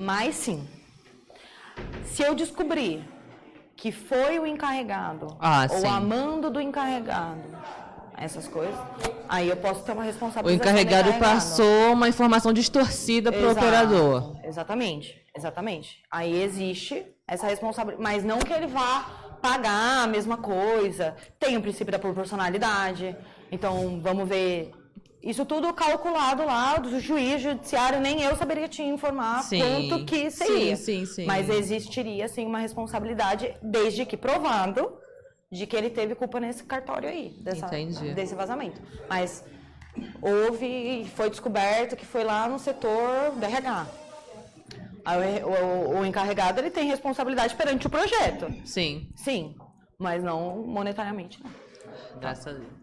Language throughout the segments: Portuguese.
Mas sim, se eu descobrir que foi o encarregado ou a mando do encarregado, essas coisas, aí eu posso ter uma responsabilização. O encarregado passou uma informação distorcida para o operador. Exatamente. Aí existe essa responsabilidade, mas não que ele vá pagar a mesma coisa. Tem o princípio da proporcionalidade. Então, vamos ver. Isso tudo calculado lá do juiz judiciário, nem eu saberia te informar quanto que seria. Sim. Mas existiria, sim, uma responsabilidade, desde que provado de que ele teve culpa nesse cartório aí, desse vazamento. Mas houve, foi descoberto que foi lá no setor do RH. O encarregado, ele tem responsabilidade perante o projeto. Sim, mas não monetariamente, não. Graças a Deus.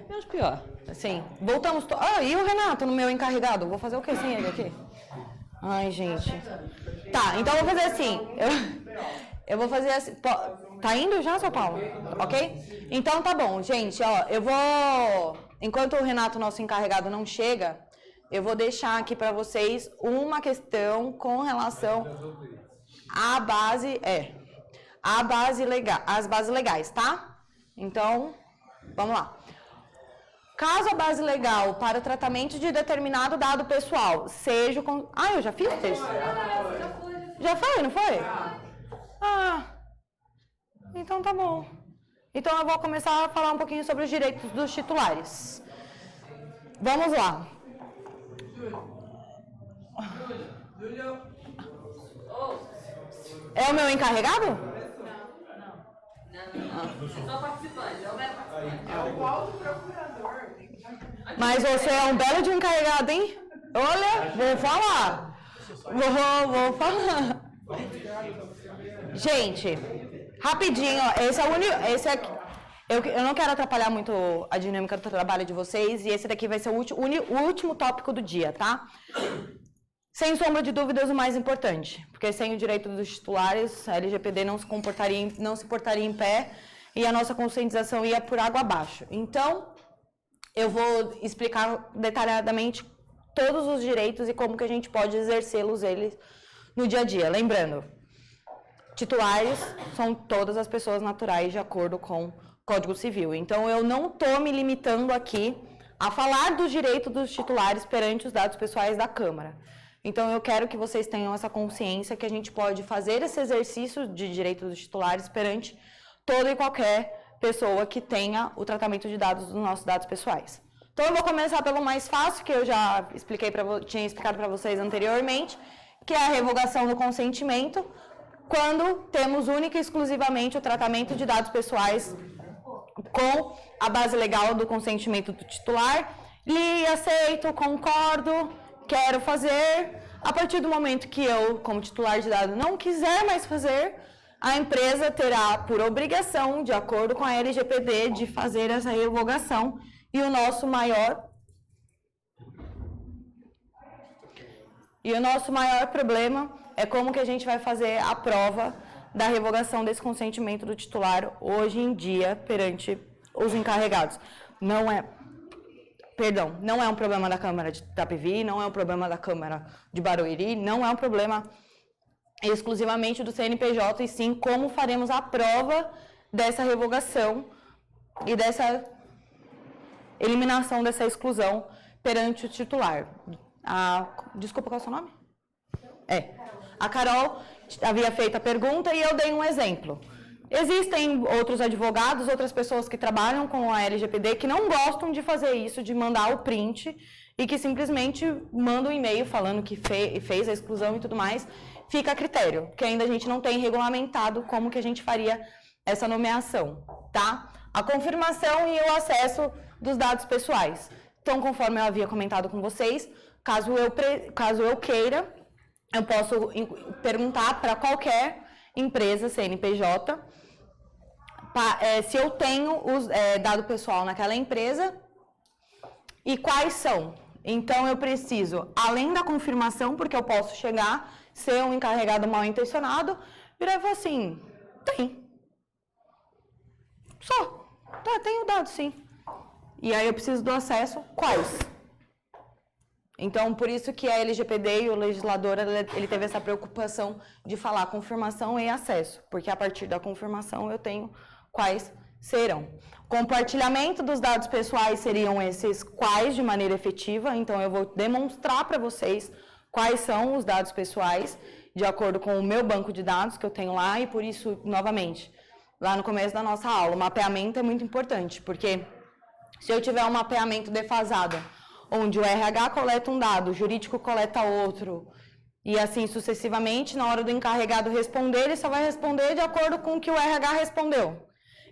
Menos pior. Sim. Voltamos. E o Renato, no meu encarregado? Vou fazer o que sem ele aqui? Ai, gente. Tá, então eu vou fazer assim. Eu vou fazer assim. Tá indo já, São Paulo? Ok? Então tá bom, gente, ó. Eu vou. Enquanto o Renato, nosso encarregado, não chega, eu vou deixar aqui para vocês uma questão com relação à base. As bases legais, tá? Então, vamos lá. Caso a base legal para o tratamento de determinado dado pessoal seja... eu já fiz isso? Já foi, não foi? Então tá bom. Então eu vou começar a falar um pouquinho sobre os direitos dos titulares. Vamos lá. É o meu encarregado? Só participante, é o mero participante. É o autoprocurador. Mas você é um belo de um encarregado, hein? Olha, vou falar. Vou falar. Gente, rapidinho, ó, esse aqui, eu não quero atrapalhar muito a dinâmica do trabalho de vocês, e esse daqui vai ser o último tópico do dia, tá? Sem sombra de dúvidas, o mais importante, porque sem o direito dos titulares, a LGPD não se portaria em pé e a nossa conscientização ia por água abaixo. Então, eu vou explicar detalhadamente todos os direitos e como que a gente pode exercê-los no dia a dia. Lembrando, titulares são todas as pessoas naturais de acordo com o Código Civil. Então, eu não estou me limitando aqui a falar dos direitos dos titulares perante os dados pessoais da Câmara. Então, eu quero que vocês tenham essa consciência que a gente pode fazer esse exercício de direito dos titulares perante toda e qualquer pessoa que tenha o tratamento de dados dos nossos dados pessoais. Então, eu vou começar pelo mais fácil, que eu já tinha explicado para vocês anteriormente, que é a revogação do consentimento, quando temos única e exclusivamente o tratamento de dados pessoais com a base legal do consentimento do titular. Li, aceito, concordo, quero fazer. A partir do momento que eu, como titular de dados, não quiser mais fazer, a empresa terá por obrigação, de acordo com a LGPD, de fazer essa revogação. E o nosso maior problema é como que a gente vai fazer a prova da revogação desse consentimento do titular hoje em dia perante os encarregados. Não é um problema da Câmara de Itapevi, não é um problema da Câmara de Barueri, não é um problema exclusivamente do CNPJ, e sim como faremos a prova dessa revogação e dessa eliminação dessa exclusão perante o titular. Desculpa, qual é o seu nome? A Carol havia feito a pergunta e eu dei um exemplo. Existem outros advogados, outras pessoas que trabalham com a LGPD que não gostam de fazer isso, de mandar o print e que simplesmente mandam um e-mail falando que fez a exclusão e tudo mais. Fica a critério, porque ainda a gente não tem regulamentado como que a gente faria essa nomeação, tá? A confirmação e o acesso dos dados pessoais. Então, conforme eu havia comentado com vocês, caso eu queira, eu posso perguntar para qualquer empresa CNPJ se eu tenho dado pessoal naquela empresa e quais são. Então, eu preciso, além da confirmação, porque eu posso chegar, ser um encarregado mal intencionado, virar e falar assim, tem. Só. Tá, tenho dado, sim. E aí eu preciso do acesso, quais? Então, por isso que a LGPD e o legislador, ele teve essa preocupação de falar confirmação e acesso, porque a partir da confirmação eu tenho quais serão. Compartilhamento dos dados pessoais seriam esses quais de maneira efetiva, então eu vou demonstrar para vocês quais são os dados pessoais, de acordo com o meu banco de dados que eu tenho lá, e por isso, novamente, lá no começo da nossa aula, o mapeamento é muito importante, porque se eu tiver um mapeamento defasado, onde o RH coleta um dado, o jurídico coleta outro, e assim sucessivamente, na hora do encarregado responder, ele só vai responder de acordo com o que o RH respondeu.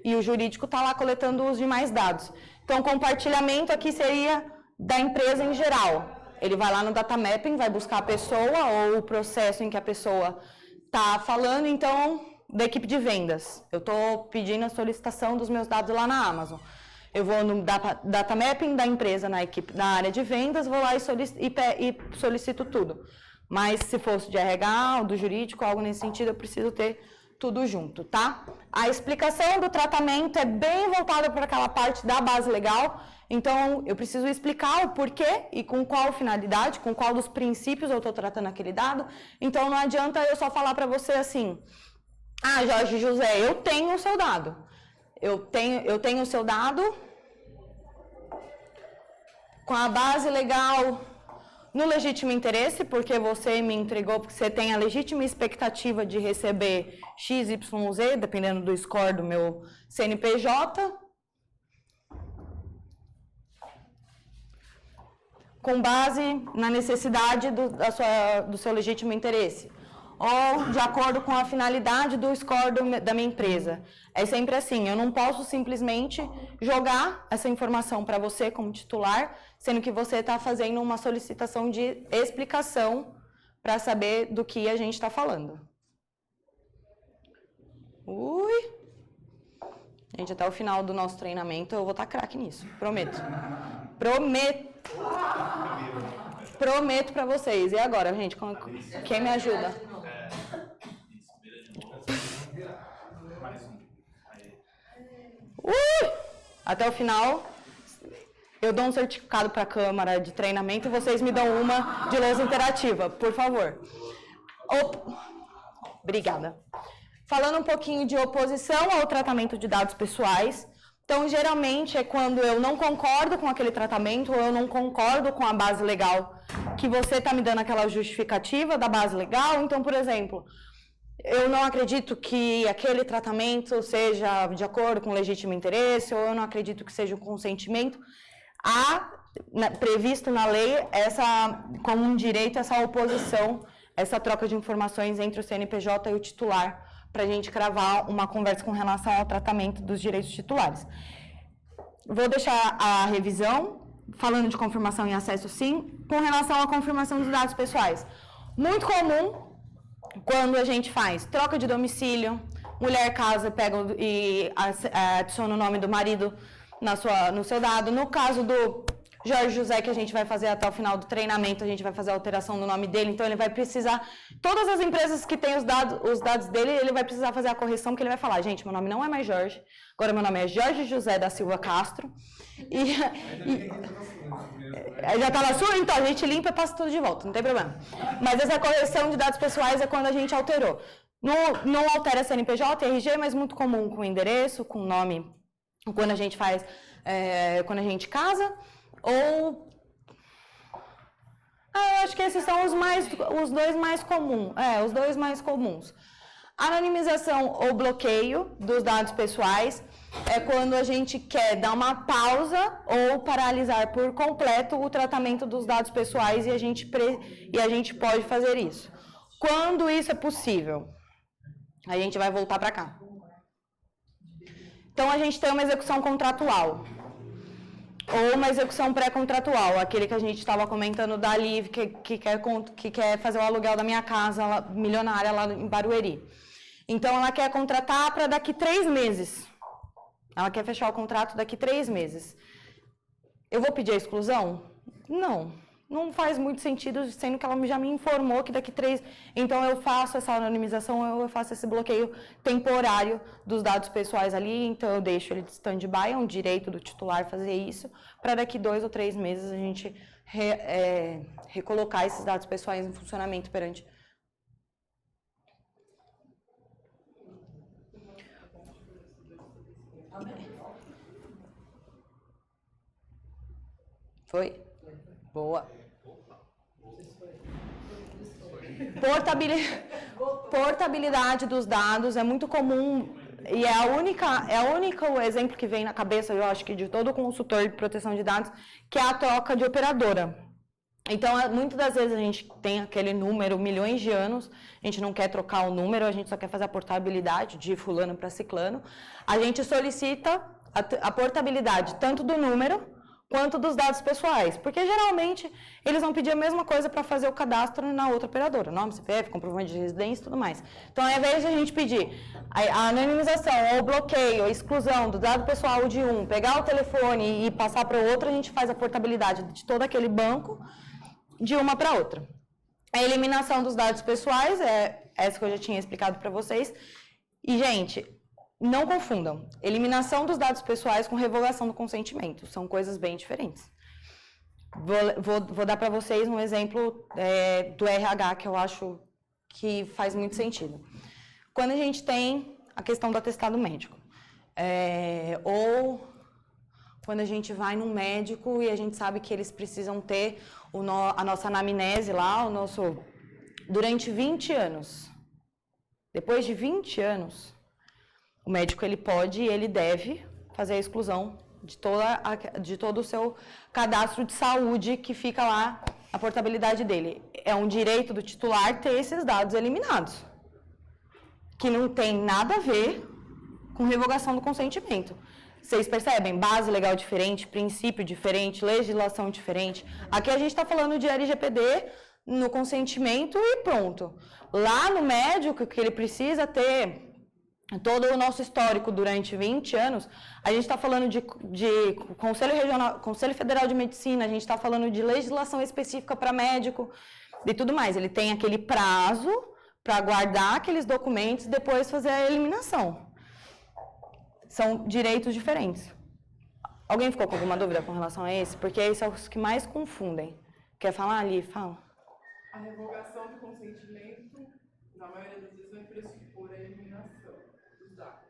E o jurídico está lá coletando os demais dados. Então, compartilhamento aqui seria da empresa em geral. Ele vai lá no data mapping, vai buscar a pessoa ou o processo em que a pessoa está falando, então, da equipe de vendas. Eu estou pedindo a solicitação dos meus dados lá na Amazon. Eu vou no data mapping da empresa na área de vendas, vou lá e solicito tudo. Mas se fosse de RH ou do jurídico, algo nesse sentido, eu preciso ter tudo junto, tá? A explicação do tratamento é bem voltada para aquela parte da base legal, então eu preciso explicar o porquê e com qual finalidade, com qual dos princípios eu estou tratando aquele dado. Então não adianta eu só falar para você assim, ah, Jorge José, eu tenho o seu dado. Eu tenho o seu dado com a base legal no legítimo interesse, porque você me entregou, porque você tem a legítima expectativa de receber XYZ, dependendo do score do meu CNPJ, com base na necessidade do seu legítimo interesse, ou de acordo com a finalidade do score da minha empresa. É sempre assim, eu não posso simplesmente jogar essa informação para você como titular, sendo que você está fazendo uma solicitação de explicação para saber do que a gente está falando. Gente, até o final do nosso treinamento eu vou estar craque nisso, prometo. Prometo para vocês. E agora, gente, quem me ajuda? Até o final, eu dou um certificado para a Câmara de treinamento e vocês me dão uma de lousa interativa, por favor. Obrigada. Falando um pouquinho de oposição ao tratamento de dados pessoais. Então, geralmente, é quando eu não concordo com aquele tratamento ou eu não concordo com a base legal que você está me dando aquela justificativa da base legal. Então, por exemplo, eu não acredito que aquele tratamento seja de acordo com o legítimo interesse ou eu não acredito que seja um consentimento. Há previsto na lei como um direito essa oposição, essa troca de informações entre o CNPJ e o titular, para a gente cravar uma conversa com relação ao tratamento dos direitos titulares. Vou deixar a revisão, falando de confirmação e acesso sim, com relação à confirmação dos dados pessoais. Muito comum, quando a gente faz troca de domicílio, mulher casa, pega e adiciona o nome do marido no seu dado. No caso do Jorge José, que a gente vai fazer até o final do treinamento, a gente vai fazer a alteração do nome dele, então ele vai precisar, todas as empresas que têm os dados dele, ele vai precisar fazer a correção, porque ele vai falar, gente, meu nome não é mais Jorge, agora meu nome é Jorge José da Silva Castro, já está na sua, então a gente limpa e passa tudo de volta, não tem problema. Mas essa correção de dados pessoais é quando a gente alterou. Não altera CNPJ, RG, mas muito comum com endereço, com nome, quando a gente faz, quando a gente casa, ou... eu acho que esses são os dois mais comuns. Os dois mais comuns. Anonimização ou bloqueio dos dados pessoais é quando a gente quer dar uma pausa ou paralisar por completo o tratamento dos dados pessoais e a gente pode fazer isso. Quando isso é possível? A gente vai voltar para cá. Então, a gente tem uma execução contratual. Ou uma execução pré-contratual, aquele que a gente estava comentando da Liv, que quer fazer o aluguel da minha casa milionária lá em Barueri. Então, ela quer contratar para daqui 3 meses. Ela quer fechar o contrato daqui 3 meses. Eu vou pedir a exclusão? Não faz muito sentido, sendo que ela já me informou que daqui 3... Então, eu faço essa anonimização, eu faço esse bloqueio temporário dos dados pessoais ali, então eu deixo ele de stand-by, é um direito do titular fazer isso, para daqui 2 ou 3 meses a gente recolocar esses dados pessoais em funcionamento perante. Foi? Boa. Portabilidade dos dados é muito comum e é a única o exemplo que vem na cabeça, eu acho que de todo consultor de proteção de dados, que é a troca de operadora. Então, muitas das vezes a gente tem aquele número, milhões de anos, a gente não quer trocar o número, a gente só quer fazer a portabilidade de fulano para ciclano. A gente solicita a portabilidade tanto do número quanto dos dados pessoais, porque geralmente eles vão pedir a mesma coisa para fazer o cadastro na outra operadora, nome, CPF, comprovante de residência e tudo mais. Então, ao invés de a gente pedir a anonimização, ou o bloqueio, a exclusão do dado pessoal de um, pegar o telefone e passar para o outro, a gente faz a portabilidade de todo aquele banco de uma para outra. A eliminação dos dados pessoais é essa que eu já tinha explicado para vocês. E, gente, não confundam. Eliminação dos dados pessoais com revogação do consentimento. São coisas bem diferentes. Vou dar para vocês um exemplo do RH que eu acho que faz muito sentido. Quando a gente tem a questão do atestado médico, ou quando a gente vai num médico e a gente sabe que eles precisam ter a nossa anamnese lá, durante 20 anos. Depois de 20 anos, o médico ele pode e ele deve fazer a exclusão de todo o seu cadastro de saúde que fica lá, a portabilidade dele. É um direito do titular ter esses dados eliminados, que não tem nada a ver com revogação do consentimento. Vocês percebem? Base legal diferente, princípio diferente, legislação diferente. Aqui a gente está falando de LGPD no consentimento e pronto. Lá no médico, que ele precisa ter todo o nosso histórico durante 20 anos, a gente está falando de Conselho Regional, Conselho Federal de Medicina, a gente está falando de legislação específica para médico e tudo mais. Ele tem aquele prazo para guardar aqueles documentos e depois fazer a eliminação. São direitos diferentes. Alguém ficou com alguma dúvida com relação a esse? Porque esses são os que mais confundem. Quer falar, Ali? Fala. A revogação do consentimento, na maioria das vezes, vai pressupor a eliminação dos dados.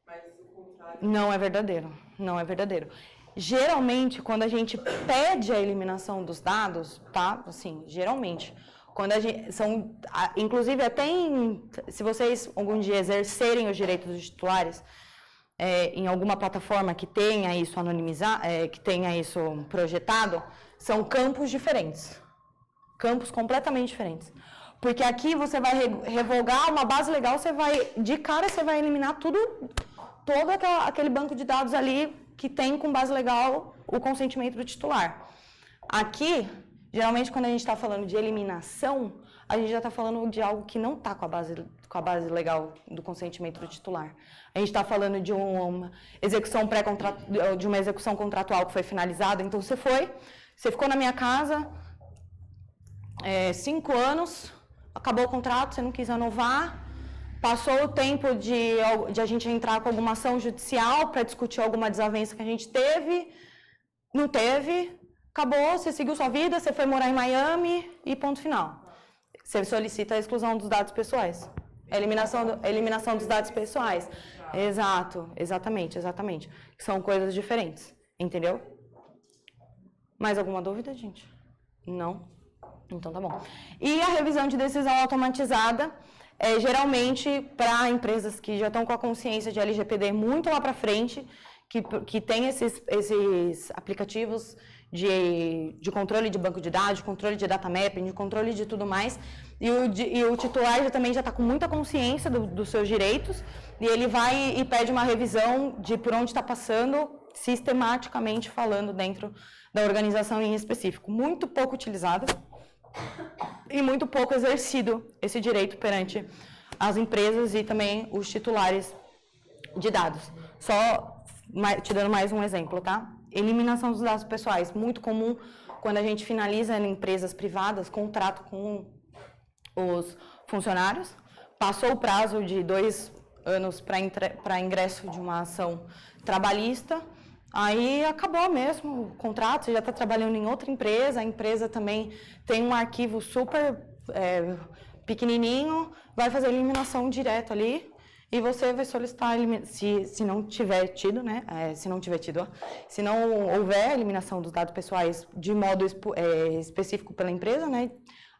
Mas o contrário... Não é verdadeiro. Não é verdadeiro. Geralmente, quando a gente pede a eliminação dos dados, tá? Assim, geralmente... Quando a gente, inclusive, até se vocês algum dia exercerem os direitos dos titulares em alguma plataforma que tenha isso que tenha isso projetado, são campos diferentes. Campos completamente diferentes. Porque aqui você vai revogar uma base legal, de cara você vai eliminar todo aquele banco de dados ali que tem com base legal o consentimento do titular. Aqui... Geralmente, quando a gente está falando de eliminação, a gente já está falando de algo que não está com a base legal do consentimento do titular. A gente está falando de uma execução contratual que foi finalizada. Então, você ficou na minha casa 5 anos, acabou o contrato, você não quis renovar, passou o tempo de a gente entrar com alguma ação judicial para discutir alguma desavença que a gente teve, não teve... Acabou, você seguiu sua vida, você foi morar em Miami e ponto final. Você solicita a exclusão dos dados pessoais. A eliminação dos dados pessoais. Exato, exatamente. São coisas diferentes, entendeu? Mais alguma dúvida, gente? Não? Então tá bom. E a revisão de decisão automatizada, geralmente para empresas que já estão com a consciência de LGPD muito lá para frente, que tem esses aplicativos de controle de banco de dados, de controle de data mapping, de controle de tudo mais, e o titular também já está com muita consciência dos seus direitos, e ele vai e pede uma revisão de por onde está passando, sistematicamente falando dentro da organização em específico. Muito pouco utilizado e muito pouco exercido esse direito perante as empresas e também os titulares de dados. Só te dando mais um exemplo, tá? Eliminação dos dados pessoais, muito comum quando a gente finaliza em empresas privadas, contrato com os funcionários, passou o prazo de 2 anos para ingresso de uma ação trabalhista, Aí acabou mesmo o contrato, você já está trabalhando em outra empresa, a empresa também tem um arquivo super pequenininho, vai fazer eliminação direto ali e você vai solicitar, se não tiver tido, né, se não houver eliminação dos dados pessoais de modo específico pela empresa, né,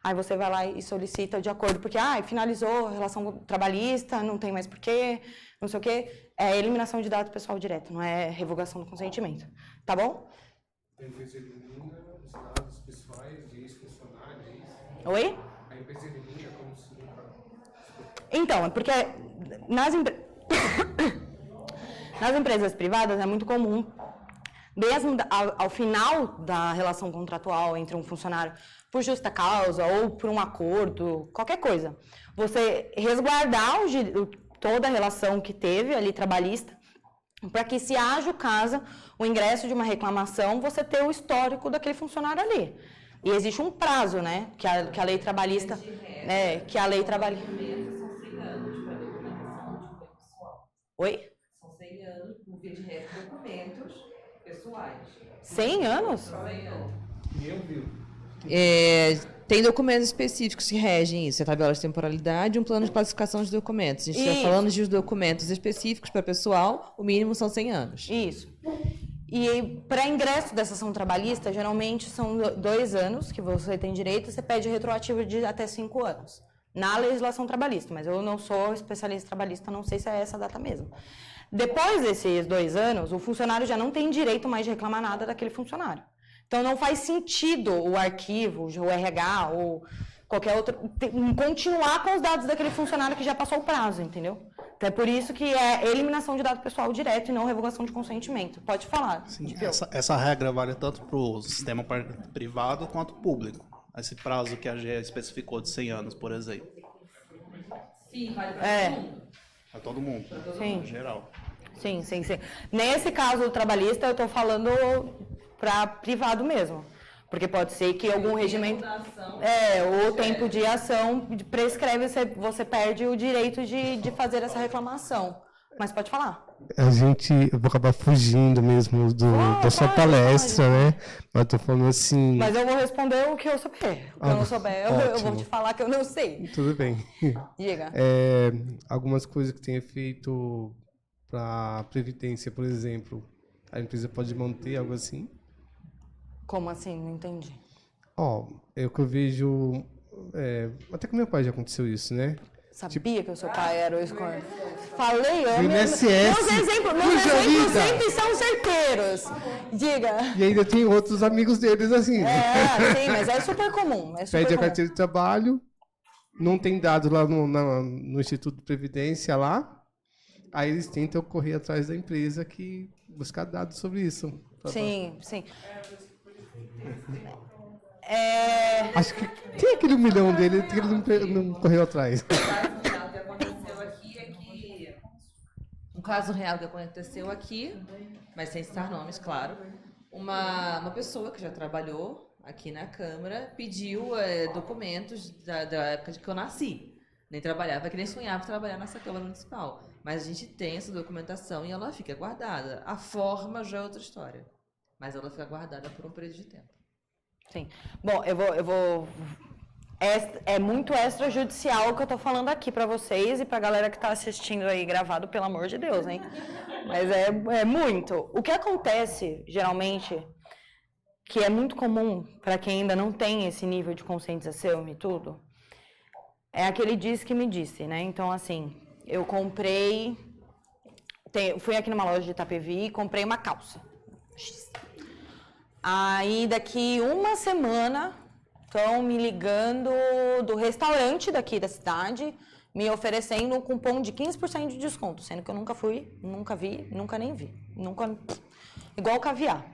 aí você vai lá e solicita de acordo, porque finalizou a relação trabalhista, não tem mais porquê, não sei o quê. É eliminação de dados pessoal direto, não é revogação do consentimento. Tá bom? A empresa elimina os dados pessoais de ex-funcionários, é isso? Oi? A empresa elimina como se nunca... Então, é porque nas empresas privadas é muito comum, mesmo ao final da relação contratual entre um funcionário por justa causa ou por um acordo, qualquer coisa, você resguardar toda a relação que teve ali trabalhista, para que se haja o caso, o ingresso de uma reclamação, você ter o histórico daquele funcionário ali. E existe um prazo, né, que a lei trabalhista, que a lei trabalhista... São 100 anos para documentação de documento pessoal. Oi? São 100 anos, por via de resto, documentos pessoais. 100 anos? 100 anos. Meu Deus. Tem documentos específicos que regem isso, a tabela de temporalidade e um plano de classificação de documentos. A gente está falando de documentos específicos para pessoal, o mínimo são 100 anos. Isso. E para ingresso dessa ação trabalhista, geralmente são 2 anos que você tem direito, você pede retroativo de até 5 anos. Na legislação trabalhista, mas eu não sou especialista trabalhista, não sei se é essa a data mesmo. Depois desses 2 anos, o funcionário já não tem direito mais de reclamar nada daquele funcionário. Então, não faz sentido o arquivo, o RH ou qualquer outro, continuar com os dados daquele funcionário que já passou o prazo, entendeu? Então, é por isso que é eliminação de dado pessoal direto e não revogação de consentimento. Pode falar. Sim, essa regra vale tanto para o sistema privado quanto público. Esse prazo que a GE especificou de 100 anos, por exemplo. Sim, vale para todo mundo. Para todo mundo, Sim. em geral. Sim. Nesse caso trabalhista, eu estou falando para privado mesmo. Porque pode ser que algum regimento... o tempo de ação prescreve, você perde o direito de fazer essa reclamação. Mas pode falar. Eu vou acabar fugindo mesmo da sua palestra, né? Mas tô falando assim... Mas eu vou responder o que eu souber. O que eu não souber, eu vou te falar que eu não sei. Tudo bem. Diga. Algumas coisas que tem efeito para previdência, por exemplo, a empresa pode manter algo assim? Como assim? Não entendi. É o que eu vejo... até com meu pai já aconteceu isso, né? Sabia que o seu pai era o escorno. Falei, INSS. Meus exemplos vida. sempre são certeiros. Diga. E ainda tem outros amigos deles assim. Sim, mas é super comum. Pede a carteira de trabalho, não tem dado lá no Instituto de Previdência lá, aí eles tentam correr atrás da empresa que buscar dados sobre isso. Sim. Acho que tem aquele 1 milhão dele que ele não correu atrás. Um caso real que aconteceu aqui, mas sem citar nomes, claro. Uma pessoa que já trabalhou aqui na Câmara pediu documentos da época de que eu nasci. Nem trabalhava, que nem sonhava trabalhar nessa Câmara Municipal. Mas a gente tem essa documentação e ela fica guardada. A forma já é outra história. Mas ela fica guardada por um período de tempo. Sim. Bom, eu vou... É muito extrajudicial o que eu tô falando aqui pra vocês e pra galera que tá assistindo aí gravado, pelo amor de Deus, hein? Mas é muito. O que acontece, geralmente, que é muito comum pra quem ainda não tem esse nível de conscientização e tudo, é aquele diz que me disse, né? Então, assim, eu comprei... fui aqui numa loja de Itapevi e comprei uma calça. Aí, daqui uma semana... Estão me ligando do restaurante daqui da cidade, me oferecendo um cupom de 15% de desconto, sendo que eu nunca fui, nunca vi, nunca nem vi. Igual caviar.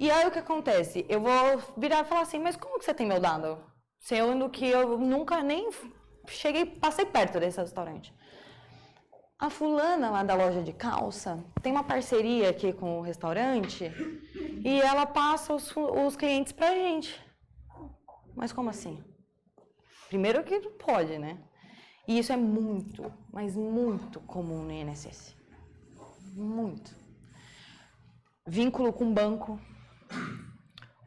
E aí o que acontece? Eu vou virar e falar assim, mas como que você tem meu dado? Sendo que eu nunca nem passei perto desse restaurante. A fulana lá da loja de calça tem uma parceria aqui com o restaurante e ela passa os clientes pra gente. Mas como assim? Primeiro que não pode, né? E isso é muito, mas muito comum no INSS. Muito. vínculo com o banco,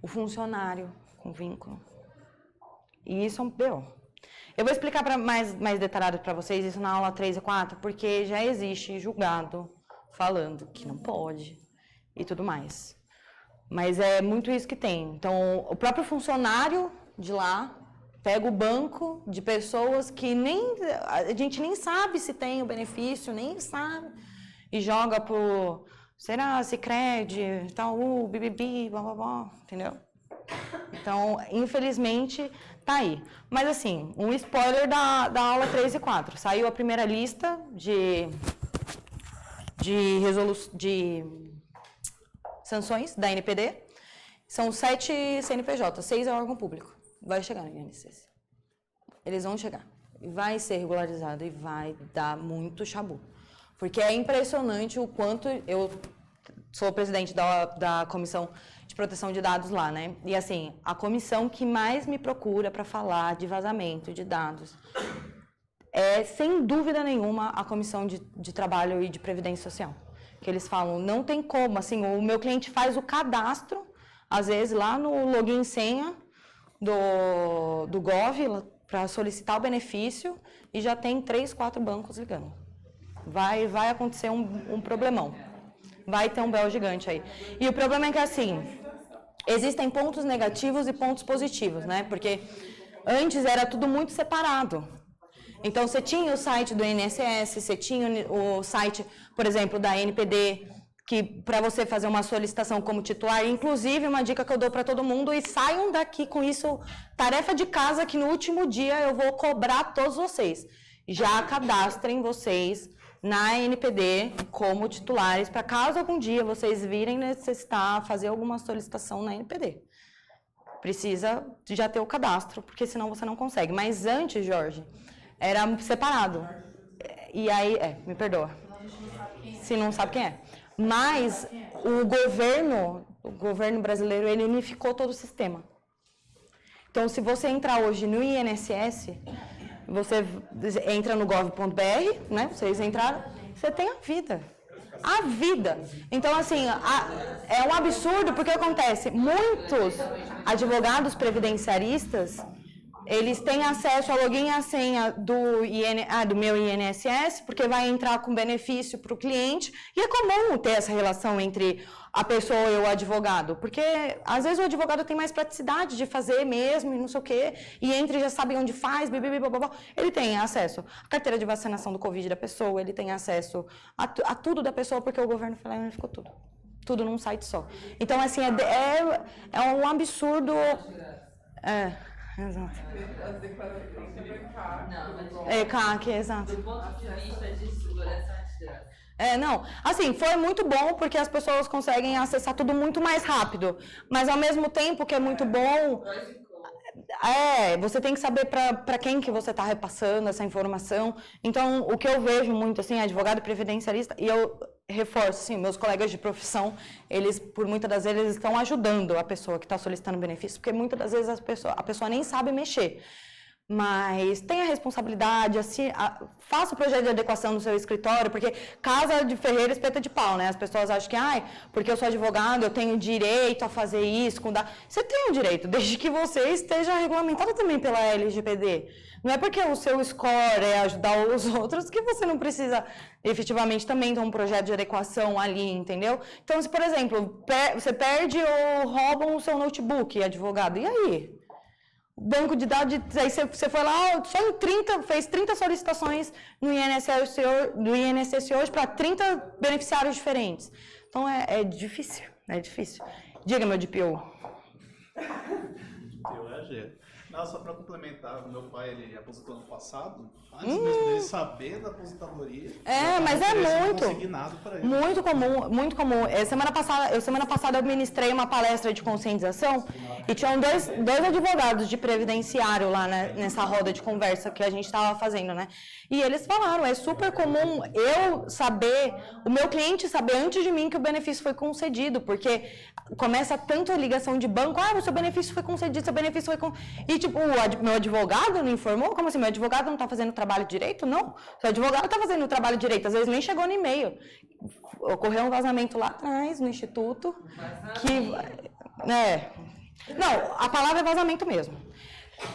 o funcionário com vínculo. E isso é um BO. Eu vou explicar mais detalhado para vocês isso na aula 3 e 4, porque já existe julgado falando que não pode e tudo mais. Mas é muito isso que tem. Então, o próprio funcionário de lá pega o banco de pessoas que a gente nem sabe se tem o benefício, nem sabe, e joga pro, será, Sicredi, Itaú, bibibi, blá, blá, blá, entendeu? Então, infelizmente, tá aí. Mas, assim, um spoiler da aula 3 e 4. Saiu a primeira lista de sanções da NPD. São 7 CNPJ, 6 é órgão público. Vai chegar no INSS. Eles vão chegar. Vai ser regularizado e vai dar muito chabu. Porque é impressionante o quanto... Eu sou presidente da Comissão de Proteção de Dados lá, né? E, assim, a comissão que mais me procura para falar de vazamento de dados é, sem dúvida nenhuma, a Comissão de Trabalho e de Previdência Social. Que eles falam, não tem como, assim, o meu cliente faz o cadastro, às vezes, lá no login e senha do Gov, para solicitar o benefício, e já tem 3, 4 bancos ligando. Vai acontecer um problemão. Vai ter um BO gigante aí. E o problema é que, assim, existem pontos negativos e pontos positivos, né? Porque antes era tudo muito separado. Então, você tinha o site do INSS, você tinha o site, por exemplo, da NPD, que para você fazer uma solicitação como titular, inclusive uma dica que eu dou para todo mundo, e saiam daqui com isso, tarefa de casa, que no último dia eu vou cobrar todos vocês. Já cadastrem vocês na NPD como titulares, para caso algum dia vocês virem necessitar fazer alguma solicitação na NPD. Precisa já ter o cadastro, porque senão você não consegue. Mas antes, Jorge, era separado. E aí, me perdoa. Se não sabe quem é. Mas o governo brasileiro, ele unificou todo o sistema. Então, se você entrar hoje no INSS, você entra no gov.br, né? Vocês entraram, você tem a vida. A vida. Então, assim, é um absurdo, porque acontece, muitos advogados previdenciaristas, eles têm acesso ao login e a senha do meu INSS, porque vai entrar com benefício para o cliente, e é comum ter essa relação entre a pessoa e o advogado, porque às vezes o advogado tem mais praticidade de fazer mesmo, e não sei o quê, e entra e já sabe onde faz, ele tem acesso à carteira de vacinação do Covid da pessoa, ele tem acesso a tudo da pessoa, porque o governo ficou tudo num site só. Então, assim, é um absurdo... Exato. As declarações sobre CAC. CAC, exato. Do ponto de vista de segurança antitrust. Não, assim, foi muito bom porque as pessoas conseguem acessar tudo muito mais rápido, mas ao mesmo tempo que é muito bom, você tem que saber para quem que você está repassando essa informação. Então, o que eu vejo muito, assim, advogado previdenciarista, e eu reforço, assim, meus colegas de profissão, eles, por muitas das vezes, estão ajudando a pessoa que está solicitando benefício, porque muitas das vezes a pessoa nem sabe mexer. Mas tenha responsabilidade, assim, faça o projeto de adequação no seu escritório, porque casa de ferreiro, espeta de pau, né? As pessoas acham que, porque eu sou advogado, eu tenho direito a fazer isso. Você tem o direito, desde que você esteja regulamentado também pela LGPD. Não é porque o seu score é ajudar os outros que você não precisa efetivamente também ter um projeto de adequação ali, entendeu? Então, se, por exemplo, você perde ou roubam o seu notebook, advogado, e aí? Banco de dados, aí você foi lá, só fez 30 solicitações no INSS hoje para 30 beneficiários diferentes. Então, é difícil, Diga, meu DPO. Não, só para complementar, o meu pai, ele aposentou ano passado, antes mesmo dele saber da aposentadoria. Mas é muito. Não consegui nada para ele. Muito comum, muito comum. Semana passada eu ministrei uma palestra de conscientização e tinham dois advogados de previdenciário lá, né, nessa roda de conversa que a gente estava fazendo, né? E eles falaram, é super comum o meu cliente saber antes de mim que o benefício foi concedido, porque começa tanto a ligação de banco, o seu benefício foi concedido, seu benefício foi concedido. E tipo, meu advogado não informou? Como assim, meu advogado não tá fazendo o trabalho direito? Não, seu advogado tá fazendo o trabalho direito, às vezes nem chegou no e-mail. Ocorreu um vazamento lá atrás, no instituto, que... Não, a palavra é vazamento mesmo.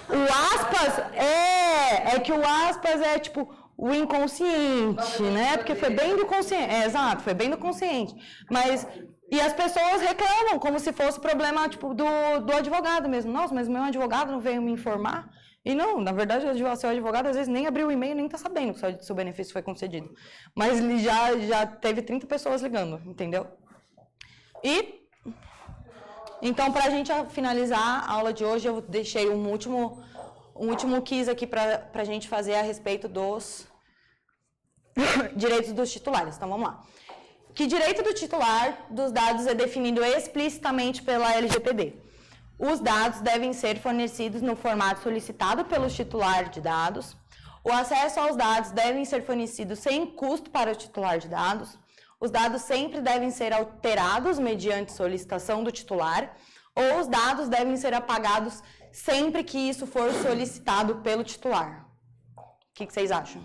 O aspas é que o aspas é, tipo, o inconsciente, né? Porque foi bem do consciente. Exato, foi bem do consciente. Mas... E as pessoas reclamam como se fosse problema, tipo, do advogado mesmo. Nossa, mas meu advogado não veio me informar? E não, na verdade, o seu advogado às vezes nem abriu o e-mail, nem está sabendo que o seu benefício foi concedido. Mas ele já teve 30 pessoas ligando, entendeu? E, então, para a gente finalizar a aula de hoje, eu deixei um último quiz aqui para a gente fazer a respeito dos direitos dos titulares. Então, vamos lá. Que direito do titular dos dados é definido explicitamente pela LGPD? Os dados devem ser fornecidos no formato solicitado pelo titular de dados. O acesso aos dados devem ser fornecidos sem custo para o titular de dados. Os dados sempre devem ser alterados mediante solicitação do titular. Ou os dados devem ser apagados sempre que isso for solicitado pelo titular. O que vocês acham?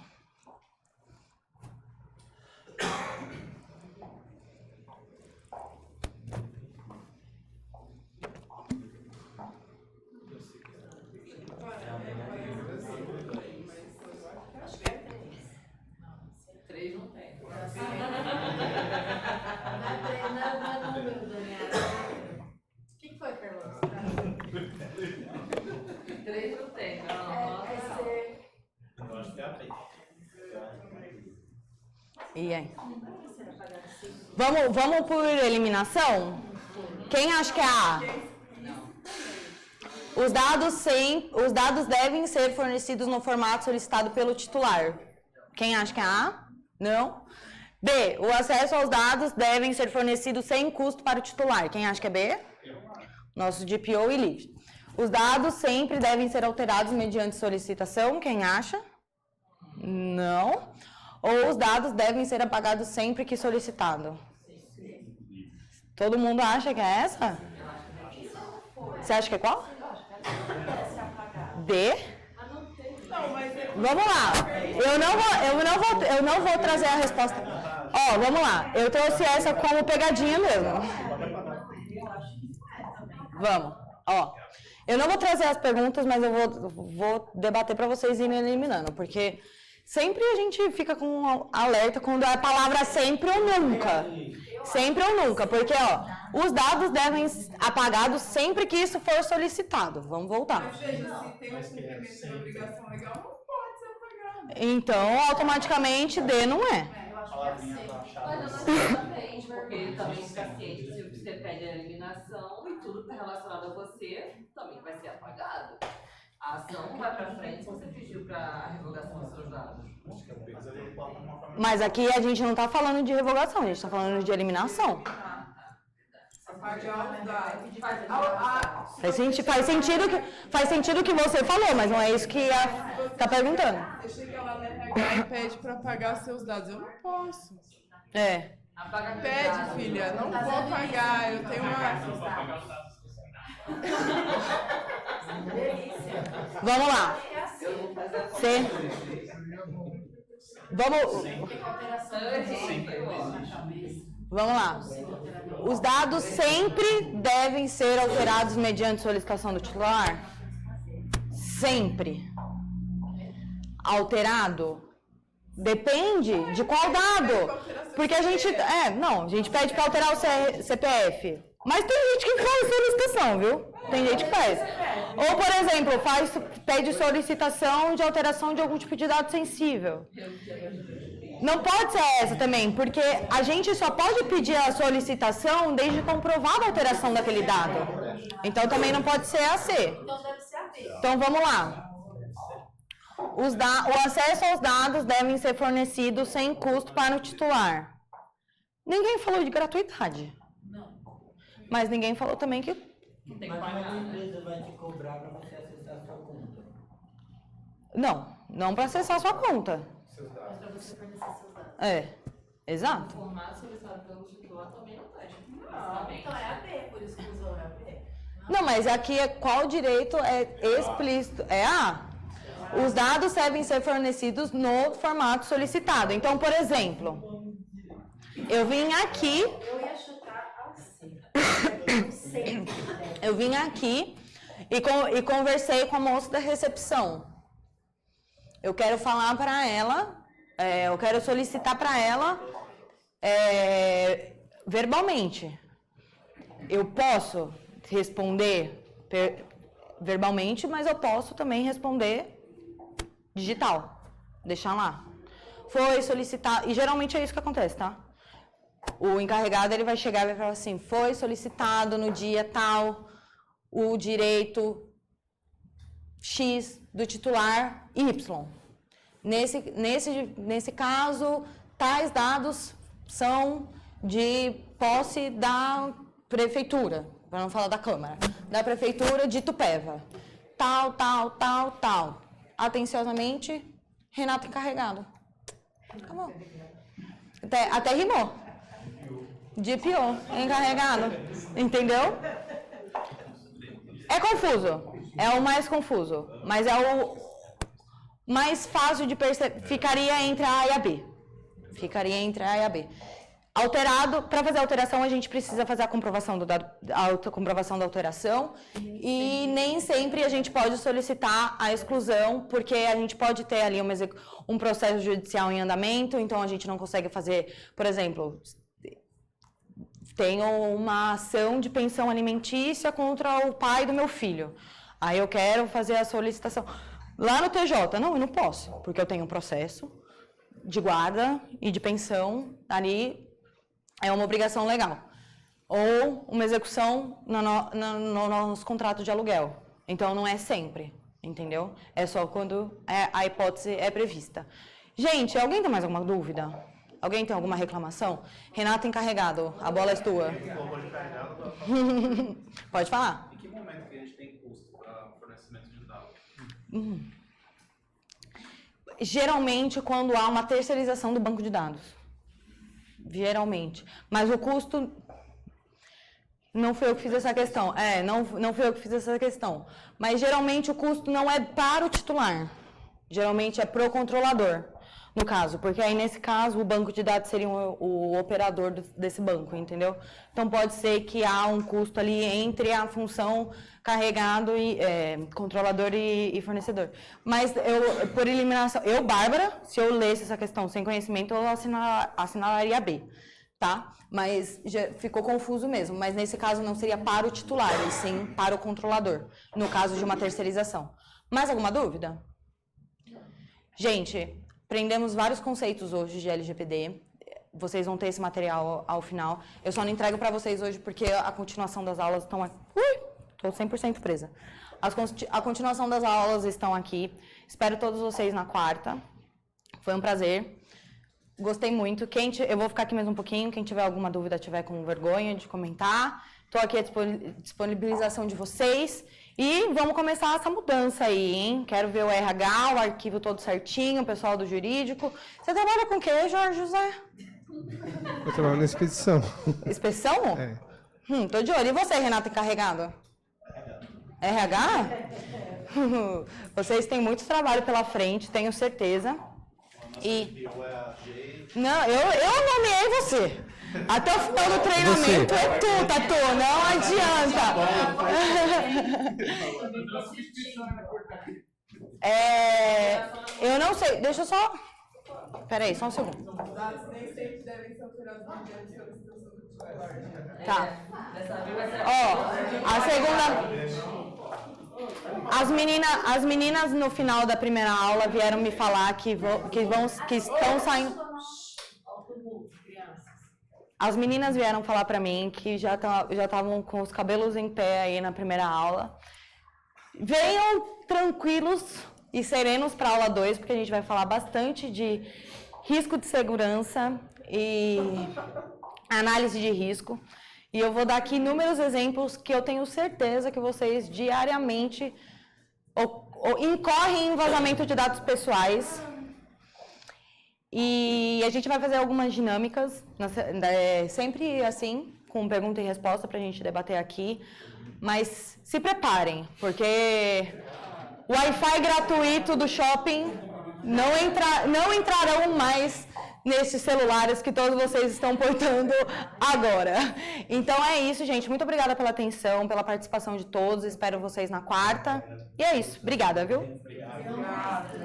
E aí? Vamos por eliminação? Quem acha que é A? Os dados devem ser fornecidos no formato solicitado pelo titular. Quem acha que é A? Não? B. O acesso aos dados devem ser fornecidos sem custo para o titular. Quem acha que é B? Nosso DPO e livre. Os dados sempre devem ser alterados mediante solicitação. Quem acha? Não. Ou os dados devem ser apagados sempre que solicitado? Todo mundo acha que é essa? Você acha que é qual? D? Vamos lá. Eu não vou trazer a resposta. Ó, vamos lá. Eu trouxe essa como pegadinha mesmo. Vamos. Ó. Eu não vou trazer as perguntas, mas eu vou debater para vocês irem eliminando, porque sempre a gente fica com alerta quando é a palavra sempre ou nunca. Sempre ou nunca, porque ó, os dados devem ser apagados sempre que isso for solicitado. Vamos voltar. Ou seja, se tem um cumprimento de obrigação legal, não pode ser apagado. Então, automaticamente D não é. Eu acho que é assim. Mas não necessariamente, porque também está ciente se você pede a eliminação e tudo que está relacionado a você também vai ser apagado. A ação não vai para frente se você pediu para a revogação dos seus dados. Mas aqui a gente não está falando de revogação, a gente está falando de eliminação. Apagar os dados. Faz sentido o que você falou, mas não é isso que está perguntando. Você chega lá na RH e pede para apagar seus dados. Eu não posso. É. Pede, filha, não vou pagar. Eu tenho uma... Vamos lá. C. Vamos lá. Os dados sempre devem ser alterados mediante solicitação do titular? Sempre. Alterado? Depende de qual dado. Porque a gente pede para alterar o CPF. Mas tem gente que faz solicitação, viu? Tem gente que faz. Ou, por exemplo, pede solicitação de alteração de algum tipo de dado sensível. Não pode ser essa também, porque a gente só pode pedir a solicitação desde comprovada a alteração daquele dado. Então também não pode ser a C. Então deve ser a B. Então vamos lá. O acesso aos dados devem ser fornecidos sem custo para o titular. Ninguém falou de gratuidade. Não. Mas ninguém falou também que... Tem que Mas pagar. a empresa vai te cobrar para você acessar a sua conta. Não para acessar a sua conta. Mas para você fornecer seus dados. É, exato. formato solicitado pelo titular também não pede. Não, então é a B, por isso que usou a B. Não Não, mas aqui qual direito é explícito? Os dados devem ser fornecidos no formato solicitado. Então, por exemplo, eu vim aqui. Eu ia chutar ao centro. Eu vim aqui e conversei com a moça da recepção. Eu quero falar para ela, eu quero solicitar para ela verbalmente. Eu posso responder verbalmente, mas eu posso também responder digital. Deixar lá. Foi solicitar, e geralmente é isso que acontece, tá? O encarregado ele vai chegar e vai falar assim: foi solicitado no dia tal o direito X do titular Y. Nesse caso, tais dados são de posse da prefeitura, para não falar da Câmara, da prefeitura de Itupeva. Tal. Atenciosamente, Renato encarregado. Acabou. Até rimou. DPO, encarregado. Entendeu? É confuso. É o mais confuso. Mas é o mais fácil de perceber. Ficaria entre a A e a B. Ficaria entre a A e a B. Alterado, para fazer a alteração, a gente precisa fazer a comprovação da alteração e nem sempre a gente pode solicitar a exclusão, porque a gente pode ter ali um processo judicial em andamento, então a gente não consegue fazer, por exemplo, tenho uma ação de pensão alimentícia contra o pai do meu filho. Aí eu quero fazer a solicitação lá no TJ. Não, eu não posso, porque eu tenho um processo de guarda e de pensão ali. É uma obrigação legal. Ou uma execução no nosso contrato de aluguel. Então, não é sempre, entendeu? É só quando a hipótese é prevista. Gente, alguém tem mais alguma dúvida? Alguém tem alguma reclamação? Renato encarregado, a bola é tua. Pode falar. Em que momento que a gente tem custo para fornecimento de dados? Geralmente, quando há uma terceirização do banco de dados. Geralmente. Mas o custo... Não foi eu que fiz essa questão. Não foi eu que fiz essa questão. Mas geralmente o custo não é para o titular. Geralmente é para o controlador, no caso. Porque aí, nesse caso, o banco de dados seria o operador desse banco, entendeu? Então, pode ser que há um custo ali entre a função carregado e controlador e fornecedor. Mas, por eliminação... Eu, Bárbara, se eu lesse essa questão sem conhecimento, eu assinalaria B, tá? Mas já ficou confuso mesmo. Mas, nesse caso, não seria para o titular, e sim para o controlador, no caso de uma terceirização. Mais alguma dúvida? Gente, aprendemos vários conceitos hoje de LGPD. Vocês vão ter esse material ao final. Eu só não entrego para vocês hoje porque a continuação das aulas estão aqui. Estou 100% presa. A continuação das aulas estão aqui. Espero todos vocês na quarta. Foi um prazer. Gostei muito. Eu vou ficar aqui mais um pouquinho. Quem tiver alguma dúvida, tiver com vergonha de comentar. Estou aqui à disponibilização de vocês. E vamos começar essa mudança aí, hein? Quero ver o RH, o arquivo todo certinho, o pessoal do jurídico. Você trabalha com o quê, Jorge José? Eu trabalho na expedição. Expedição? Tô de olho. E você, Renato, encarregado? RH? Vocês têm muito trabalho pela frente, tenho certeza. Não, eu nomeei você. Até o final do treinamento é tu, Tatu, não adianta. Eu não sei, deixa eu só... Peraí, só um segundo. Os dados nem sempre devem ser alterados mediante solicitação do titular. Tá. A segunda... As meninas no final da primeira aula vieram me falar que estão saindo... As meninas vieram falar pra mim que já estavam com os cabelos em pé aí na primeira aula. Venham tranquilos e serenos para a aula 2, porque a gente vai falar bastante de risco de segurança e análise de risco. E eu vou dar aqui inúmeros exemplos que eu tenho certeza que vocês diariamente incorrem em vazamento de dados pessoais. E a gente vai fazer algumas dinâmicas, sempre assim, com pergunta e resposta para a gente debater aqui. Mas se preparem, porque o Wi-Fi gratuito do shopping não entrarão mais nesses celulares que todos vocês estão portando agora. Então é isso, gente. Muito obrigada pela atenção, pela participação de todos. Espero vocês na quarta. E é isso. Obrigada, viu? Obrigado.